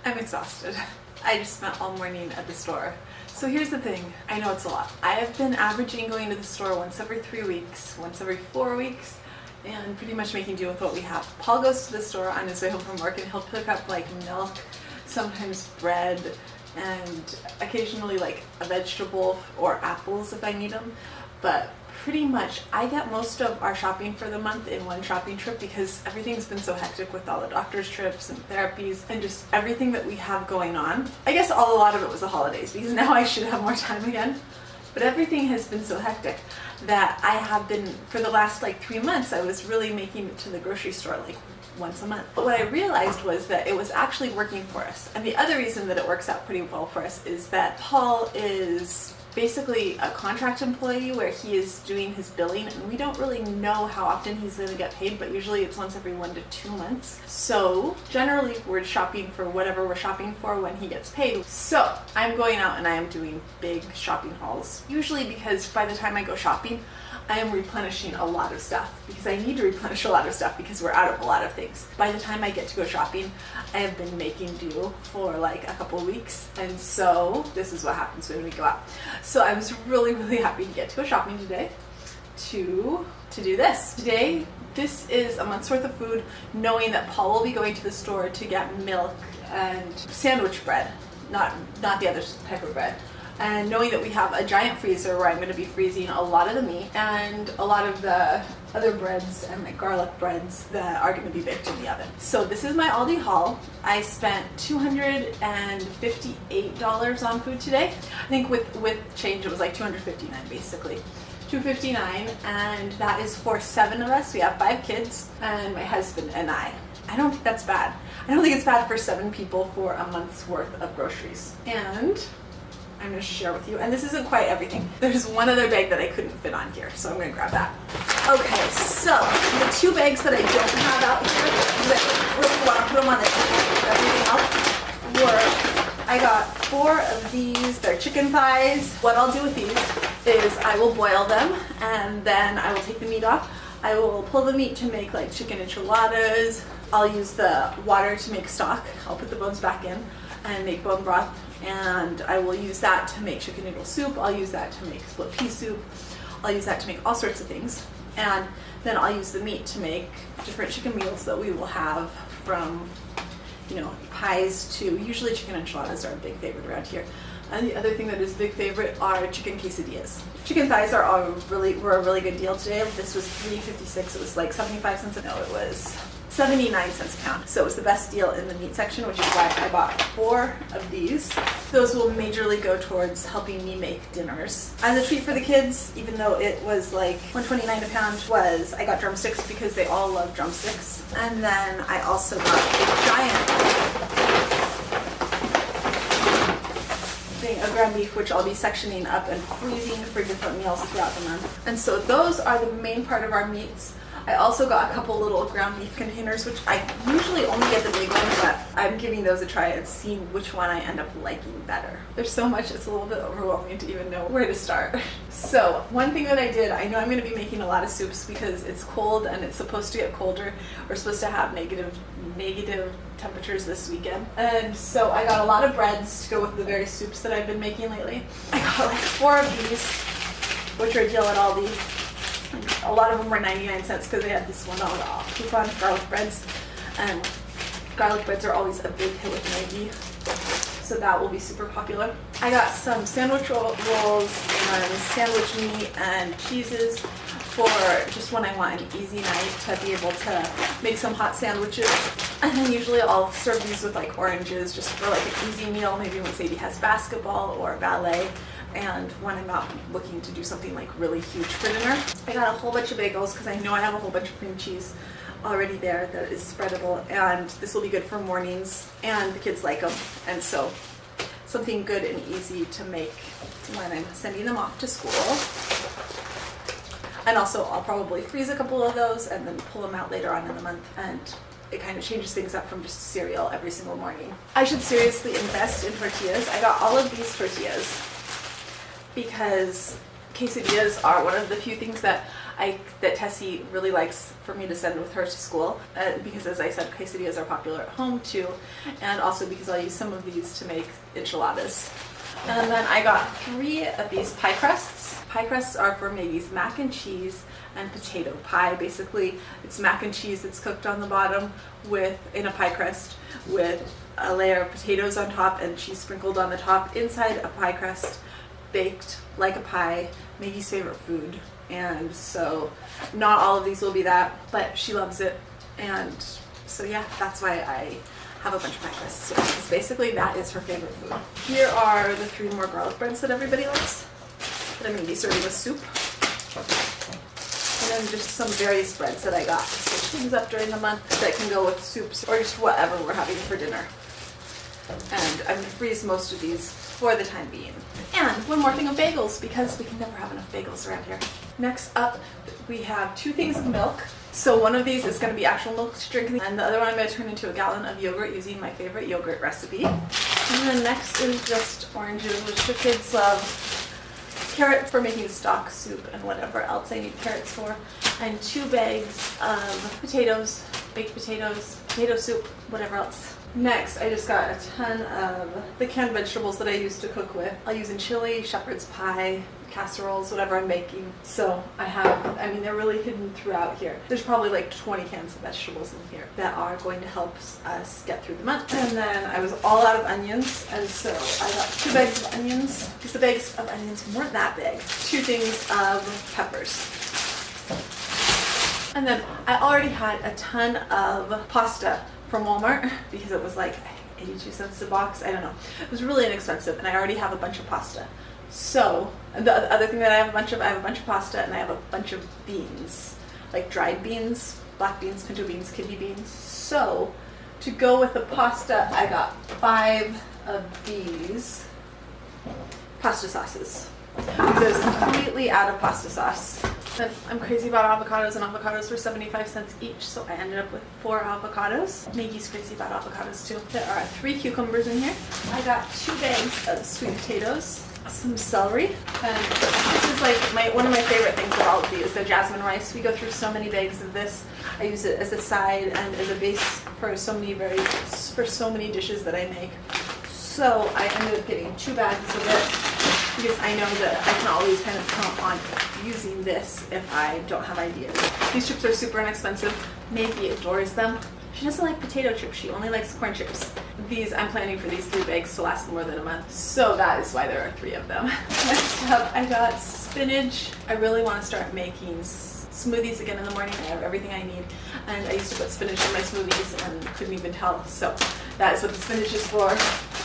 I'm exhausted. I just spent all morning at the store. So here's the thing, I know it's a lot. I have been averaging going to the store once every 3 weeks, once every 4 weeks, and pretty much making do with what we have. Paul goes to the store on his way home from work and he'll pick up like milk, sometimes bread, and occasionally like a vegetable or apples if I need them. But pretty much I get most of our shopping for the month in one shopping trip because everything's been so hectic with all the doctor's trips and therapies and just everything that we have going on. I guess a lot of it was the holidays because now I should have more time again. But everything has been so hectic that I have been, for the last like 3 months, I was really making it to the grocery store like once a month. But what I realized was that it was actually working for us. And the other reason that it works out pretty well for us is that Paul is basically a contract employee where he is doing his billing, and we don't really know how often he's going to get paid, but usually it's once every 1 to 2 months. So generally we're shopping for whatever we're shopping for when he gets paid. So I'm going out and I am doing big shopping hauls, usually because by the time I go shopping I am replenishing a lot of stuff because I need to replenish a lot of stuff because we're out of a lot of things. By the time I get to go shopping, I have been making do for like a couple weeks, and so this is what happens when we go out. So I was really happy to get to go shopping today to do this. Today, this is a month's worth of food, knowing that Paul will be going to the store to get milk and sandwich bread, not the other type of bread. And knowing that we have a giant freezer where I'm going to be freezing a lot of the meat and a lot of the other breads and like garlic breads that are going to be baked in the oven. So this is my Aldi haul. I spent $258 on food today. I think with change it was like $259 basically. $259, and that is for 7 of us. We have 5 kids and my husband and I. I don't think that's bad. I don't think it's bad for 7 people for a month's worth of groceries. And I'm going to share with you, and this isn't quite everything. There's one other bag that I couldn't fit on here, so I'm going to grab that. Okay, so the 2 bags that I don't have out here, that really want to put them on the table with everything else, were, I got 4 of these. They're chicken thighs. What I'll do with these is I will boil them, and then I will take the meat off. I will pull the meat to make like chicken enchiladas. I'll use the water to make stock. I'll put the bones back in and make bone broth. And I will use that to make chicken noodle soup. I'll use that to make split pea soup. I'll use that to make all sorts of things. And then I'll use the meat to make different chicken meals that we will have, from, you know, pies to usually chicken enchiladas are a big favorite around here. And the other thing that is a big favorite are chicken quesadillas. Chicken thighs were a really good deal today. This was $3.56. It was like 75 cents. No, it was 79 cents a pound. So it was the best deal in the meat section, which is why I bought 4 of these. Those will majorly go towards helping me make dinners. As a treat for the kids, even though it was like $1.29 a pound, I got drumsticks because they all love drumsticks. And then I also got a giant thing of ground beef, which I'll be sectioning up and freezing for different meals throughout the month. And so those are the main part of our meats. I also got a couple little ground beef containers, which I usually only get the big one, but I'm giving those a try and seeing which one I end up liking better. There's so much, it's a little bit overwhelming to even know where to start. So one thing that I did, I know I'm going to be making a lot of soups because it's cold and it's supposed to get colder. We're supposed to have negative temperatures this weekend. And so I got a lot of breads to go with the various soups that I've been making lately. I got like 4 of these, which are a deal at Aldi. A lot of them were 99 cents because they had this one on coupon, garlic breads. And garlic breads are always a big hit with Maggie, so that will be super popular. I got some sandwich rolls and sandwich meat and cheeses for just when I want an easy night to be able to make some hot sandwiches. And then usually I'll serve these with like oranges just for like an easy meal, maybe when Sadie has basketball or ballet. And when I'm out looking to do something like really huge for dinner. I got a whole bunch of bagels because I know I have a whole bunch of cream cheese already there that is spreadable, and this will be good for mornings, and the kids like them. And so something good and easy to make when I'm sending them off to school. And also I'll probably freeze a couple of those and then pull them out later on in the month, and it kind of changes things up from just cereal every single morning. I should seriously invest in tortillas. I got all of these tortillas because quesadillas are one of the few things that that Tessie really likes for me to send with her to school because, as I said, quesadillas are popular at home too, and also because I'll use some of these to make enchiladas. And then I got 3 of these pie crusts. Pie crusts are for Maggie's mac and cheese and potato pie. Basically, it's mac and cheese that's cooked on the bottom in a pie crust with a layer of potatoes on top and cheese sprinkled on the top inside a pie crust, baked like a pie, Maggie's favorite food. And so not all of these will be that, but she loves it. And so yeah, that's why I have a bunch of pie crusts. So basically that is her favorite food. Here are the 3 more garlic breads that everybody likes that I'm going to be serving with soup. And then just some various breads that I got to switch things up during the month that can go with soups or just whatever we're having for dinner. And I'm going to freeze most of these for the time being. And one more thing of bagels, because we can never have enough bagels around here. Next up, we have 2 things of milk. So one of these is going to be actual milk to drink, and the other one I'm going to turn into a gallon of yogurt using my favorite yogurt recipe. And then next is just oranges, which the kids love. Carrots for making stock soup and whatever else I need carrots for. And 2 bags of potatoes, baked potatoes, potato soup, whatever else. Next, I just got a ton of the canned vegetables that I use to cook with. I'll use in chili, shepherd's pie, casseroles, whatever I'm making. So they're really hidden throughout here. There's probably like 20 cans of vegetables in here that are going to help us get through the month. And then I was all out of onions, and so I got 2 bags of onions, because the bags of onions weren't that big. 2 things of peppers. And then I already had a ton of pasta from Walmart because it was like 82 cents a box. I don't know. It was really inexpensive, and I already have a bunch of pasta. So the other thing that I have a bunch of pasta, and I have a bunch of beans, like dried beans, black beans, pinto beans, kidney beans. So to go with the pasta, I got 5 of these pasta sauces. Because I was completely out of pasta sauce. Then I'm crazy about avocados, and avocados were 75 cents each, so I ended up with 4 avocados. Maggie's crazy about avocados too. There are 3 cucumbers in here. I got 2 bags of sweet potatoes, some celery, and this is like one of my favorite things of Aldi is the jasmine rice. We go through so many bags of this. I use it as a side and as a base for so many dishes that I make. So I ended up getting 2 bags of it, because I know that I can always kind of count on using this if I don't have ideas. These chips are super inexpensive. Maggie adores them. She doesn't like potato chips, she only likes corn chips. I'm planning for these 3 bags to last more than a month, so that is why there are 3 of them. Next up, I got spinach. I really want to start making smoothies again in the morning. I have everything I need, and I used to put spinach in my smoothies and couldn't even tell, so that is what the spinach is for.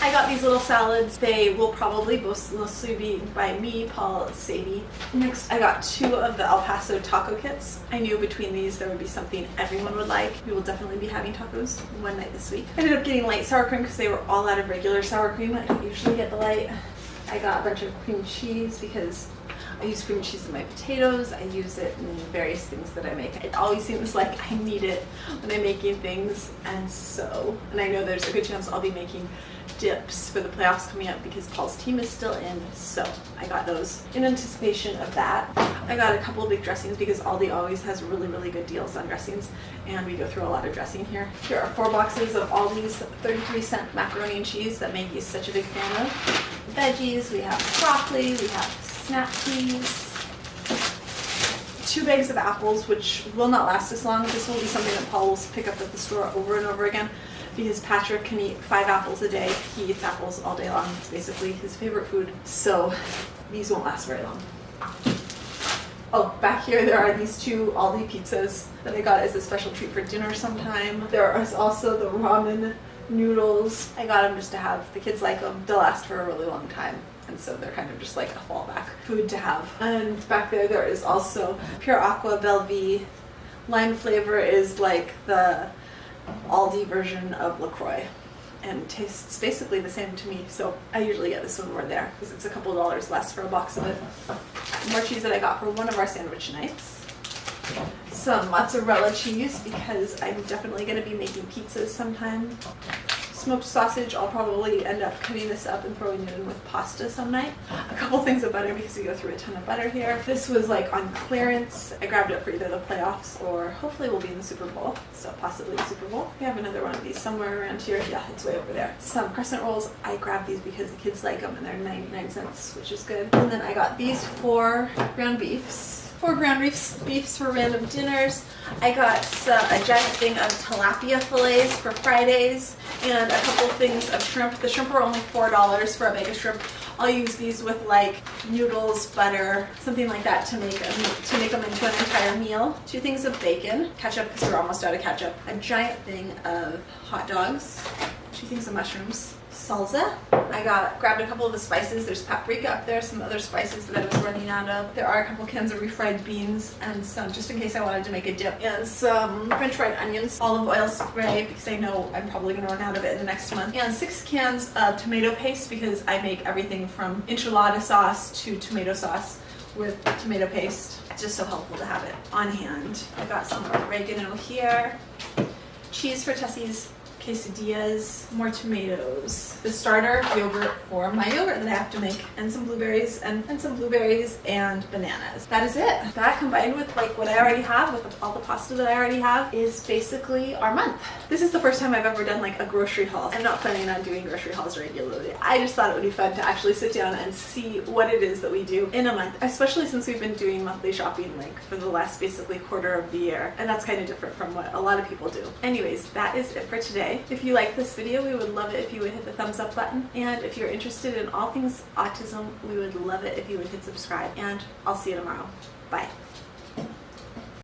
I got these little salads. They will probably mostly be by me, Paul, Sadie. Next, I got 2 of the El Paso taco kits. I knew between these there would be something everyone would like. We will definitely be having tacos one night this week. I ended up getting light sour cream because they were all out of regular sour cream. I don't usually get the light. I got a bunch of cream cheese because I use cream cheese in my potatoes. I use it in various things that I make. It always seems like I need it when I'm making things, and I know there's a good chance I'll be making dips for the playoffs coming up because Paul's team is still in, so I got those in anticipation of that. I got a couple of big dressings because Aldi always has really, really good deals on dressings, and we go through a lot of dressing here. Here are 4 boxes of Aldi's 33-cent macaroni and cheese that Maggie is such a big fan of. Veggies, we have broccoli, we have snap peas, 2 bags of apples, which will not last as long. This will be something that Paul will pick up at the store over and over again because Patrick can eat 5 apples a day. He eats apples all day long. It's basically his favorite food. So these won't last very long. Oh, back here there are these 2 Aldi pizzas that I got as a special treat for dinner sometime. There is also the ramen noodles. I got them just to have. The kids like them. They'll last for a really long time, and so they're kind of just like a fallback food to have. And back there is also Pure Aqua Belvie. Lime flavor is like the Aldi version of LaCroix and tastes basically the same to me, so I usually get this when we're there because it's a couple dollars less for a box of it. More cheese that I got for one of our sandwich nights. Some mozzarella cheese because I'm definitely going to be making pizzas sometime. Smoked sausage, I'll probably end up cutting this up and throwing it in with pasta some night. A couple things of butter because we go through a ton of butter here. This was like on clearance. I grabbed it for either the playoffs or hopefully we'll be in the Super Bowl, so possibly the Super Bowl. We have another one of these somewhere around here. Yeah, it's way over there. Some crescent rolls. I grabbed these because the kids like them and they're 99 cents, which is good. And then I got these 4 ground beefs. 4 ground beefs for random dinners. I got a giant thing of tilapia fillets for Fridays and a couple things of shrimp. The shrimp are only $4 for a bag of shrimp. I'll use these with like noodles, butter, something like that to make them into an entire meal. 2 things of bacon, ketchup because we're almost out of ketchup, a giant thing of hot dogs, 2 things of mushrooms, salsa. I grabbed a couple of the spices. There's paprika up there, some other spices that I was running out of. There are a couple cans of refried beans and some, just in case I wanted to make a dip, and some french fried onions, olive oil spray because I know I'm probably going to run out of it in the next month, and 6 cans of tomato paste because I make everything from enchilada sauce to tomato sauce with tomato paste. It's just so helpful to have it on hand. I got some oregano here, cheese for Tessie's quesadillas, more tomatoes, the starter yogurt for my yogurt that I have to make, and some blueberries and bananas. That is it. That combined with like what I already have, with all the pasta that I already have, is basically our month. This is the first time I've ever done like a grocery haul. I'm not planning on doing grocery hauls regularly. I just thought it would be fun to actually sit down and see what it is that we do in a month, especially since we've been doing monthly shopping like for the last basically quarter of the year, and that's kind of different from what a lot of people do. Anyways, that is it for today. If you like this video, we would love it if you would hit the thumbs up button. And if you're interested in all things autism, we would love it if you would hit subscribe. And I'll see you tomorrow. Bye.